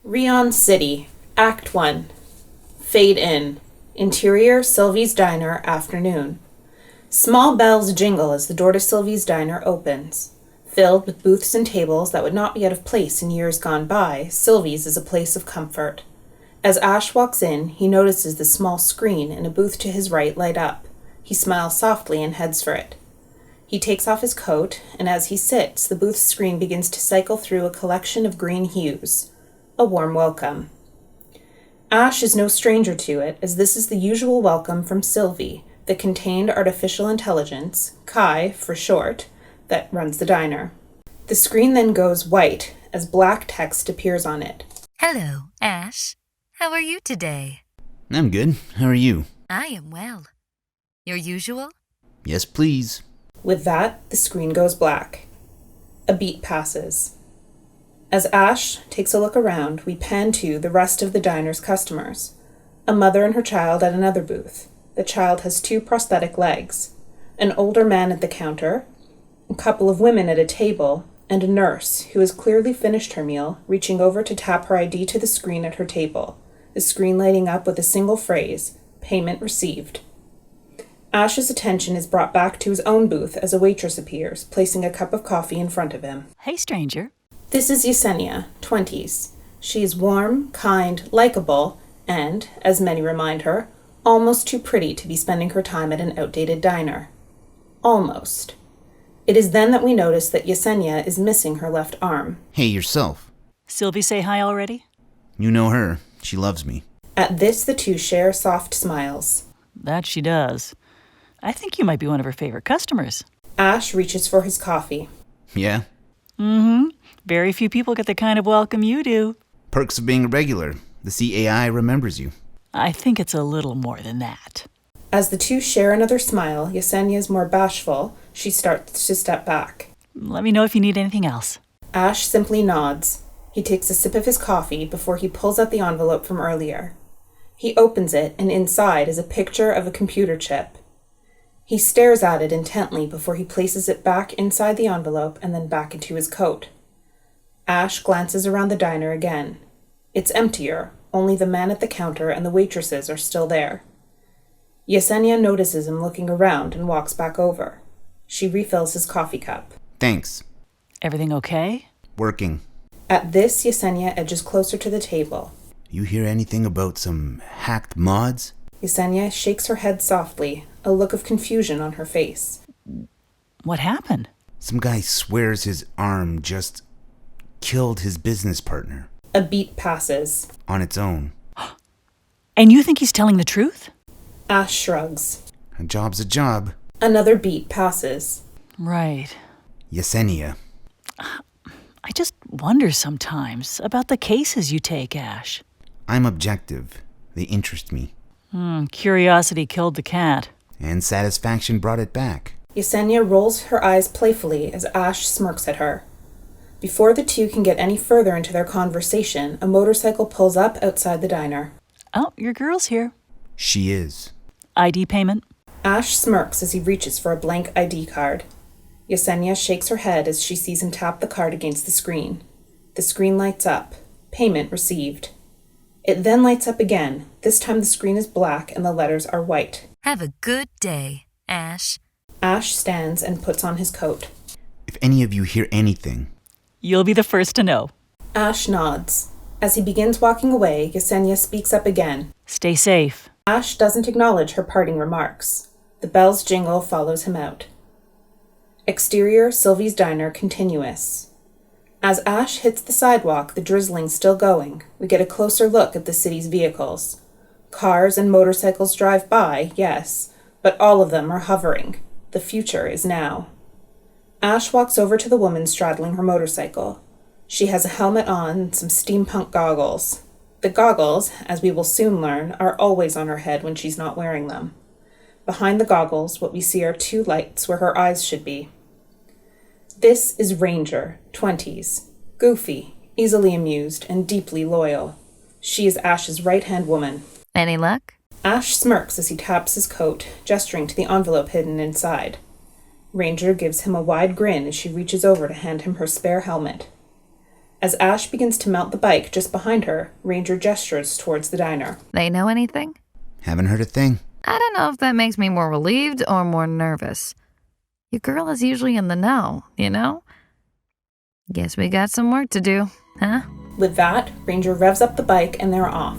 Rion City, Act 1. Fade in. Interior, Sylvy's Diner, afternoon. Small bells jingle as the door to Sylvy's Diner opens. Filled with booths and tables that would not be out of place in years gone by, Sylvy's is a place of comfort. As Ash walks in, he notices the small screen in a booth to his right light up. He smiles softly and heads for it. He takes off his coat, and as he sits, the booth's screen begins to cycle through a collection of green hues. A warm welcome. Ash is no stranger to it, as this is the usual welcome from SILVY, the contained artificial intelligence, Kai for short, that runs the diner. The screen then goes white as black text appears on it. Hello, Ash. How are you today? I'm good. How are you? I am well. Your usual? Yes, please. With that, the screen goes black. A beat passes. As Ash takes a look around, we pan to the rest of the diner's customers. A mother and her child at another booth. The child has 2 prosthetic legs. An older man at the counter, a couple of women at a table, and a nurse, who has clearly finished her meal, reaching over to tap her ID to the screen at her table, the screen lighting up with a single phrase, "Payment received." Ash's attention is brought back to his own booth as a waitress appears, placing a cup of coffee in front of him. Hey, stranger. This is YESENIA, 20s. She is warm, kind, likable, and, as many remind her, almost too pretty to be spending her time at an outdated diner. Almost. It is then that we notice that YESENIA is missing her left arm. Hey, yourself. Sylvie say hi already? You know her. She loves me. At this, the two share soft smiles. That she does. I think you might be one of her favorite customers. Ash reaches for his coffee. Yeah? Mm-hmm. Very few people get the kind of welcome you do. Perks of being a regular. The CAI remembers you. I think it's a little more than that. As the two share another smile, YESENIA is more bashful. She starts to step back. Let me know if you need anything else. Ash simply nods. He takes a sip of his coffee before he pulls out the envelope from earlier. He opens it, and inside is a picture of a computer chip. He stares at it intently before he places it back inside the envelope and then back into his coat. Ash glances around the diner again. It's emptier. Only the man at the counter and the waitresses are still there. YESENIA notices him looking around and walks back over. She refills his coffee cup. Thanks. Everything okay? Working. At this, YESENIA edges closer to the table. You hear anything about some hacked mods? YESENIA shakes her head softly, a look of confusion on her face. What happened? Some guy swears his arm just killed his business partner. A beat passes. On its own. And you think he's telling the truth? Ash shrugs. A job's a job. Another beat passes. Right. YESENIA. I just wonder sometimes about the cases you take, Ash. I'm objective. They interest me. Curiosity killed the cat. And satisfaction brought it back. YESENIA rolls her eyes playfully as Ash smirks at her. Before the two can get any further into their conversation, a motorcycle pulls up outside the diner. Oh, your girl's here. She is. ID payment? Ash smirks as he reaches for a blank ID card. YESENIA shakes her head as she sees him tap the card against the screen. The screen lights up. Payment received. It then lights up again. This time the screen is black and the letters are white. Have a good day, Ash. Ash stands and puts on his coat. If any of you hear anything... You'll be the first to know. Ash nods. As he begins walking away, YESENIA speaks up again. Stay safe. Ash doesn't acknowledge her parting remarks. The bell's jingle follows him out. Exterior, Sylvy's Diner, continuous. As Ash hits the sidewalk, the drizzling still going, we get a closer look at the city's vehicles. Cars and motorcycles drive by, yes, but all of them are hovering. The future is now. Ash walks over to the woman straddling her motorcycle. She has a helmet on and some steampunk goggles. The goggles, as we will soon learn, are always on her head when she's not wearing them. Behind the goggles, what we see are 2 lights where her eyes should be. This is Ranger, 20s, goofy, easily amused, and deeply loyal. She is Ash's right-hand woman. Any luck? Ash smirks as he taps his coat, gesturing to the envelope hidden inside. Ranger gives him a wide grin as she reaches over to hand him her spare helmet. As Ash begins to mount the bike just behind her, Ranger gestures towards the diner. They know anything? Haven't heard a thing. I don't know if that makes me more relieved or more nervous. Your girl is usually in the know, you know? Guess we got some work to do, huh? With that, Ranger revs up the bike and they're off.